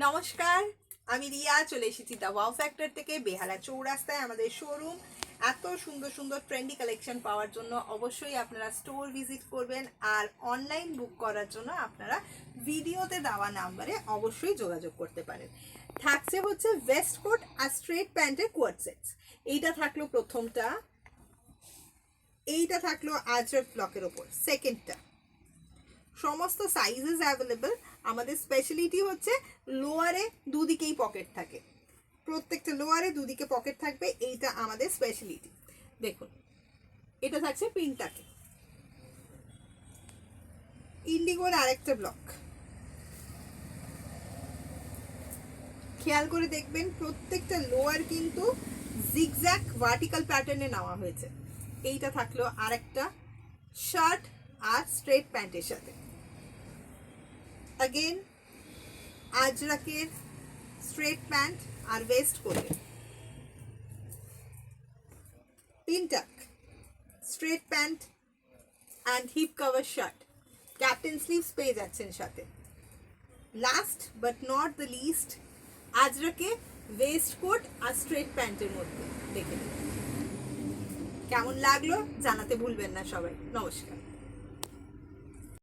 নমস্কার, আমি রিয়া চলে এসেছি দ্য ওয়াও ফ্যাক্টর থেকে বেহালা চৌরাস্তায় আমাদের শোরুম। এত সুন্দর সুন্দর ট্রেন্ডি কালেকশন পাওয়ার জন্য অবশ্যই আপনারা স্টোর ভিজিট করবেন, আর অনলাইন বুক করার জন্য আপনারা ভিডিওতে দেওয়া নাম্বারে অবশ্যই যোগাযোগ করতে পারেন। থাকছে হচ্ছে ওয়েস্ট কোট আর স্ট্রেট প্যান্টের কোয়ার্ড সেটস। এইটা থাকলো প্রথমটা, এইটা থাকলো আজরক ব্লকের ওপর সেকেন্ডটা। সমস্ত সাইজেস অ্যাভেলেবল। আমাদের স্পেশালিটি হচ্ছে লোয়ারে দুদিকেই পকেট থাকে, প্রত্যেকটা লোয়ারে দুদিকে পকেট থাকবে, এইটা আমাদের স্পেশালিটি। দেখুন, এটা থাকছে প্রিন্টটাকে, ইন্ডিগোর আরেকটা ব্লক। খেয়াল করে দেখবেন প্রত্যেকটা লোয়ার কিন্তু জিগজ্যাগ ভার্টিক্যাল প্যাটার্নে নেওয়া হয়েছে। এইটা থাকলো আরেকটা শার্ট আর স্ট্রেট প্যান্টের সাথে। अगेन আজরাকের স্ট্রেট প্যান্ট আর ওয়েস্ট কোটে, তিনটাক straight pant and hip cover shirt, captain sleeves পেয়ে যাচ্ছেন সাথে। Last but not the least, আজরাকে ওয়েস্ট কোট আর স্ট্রেট প্যান্টের মধ্যে। দেখে কেমন লাগলো জানাতে ভুলবেন না সবাই। নমস্কার।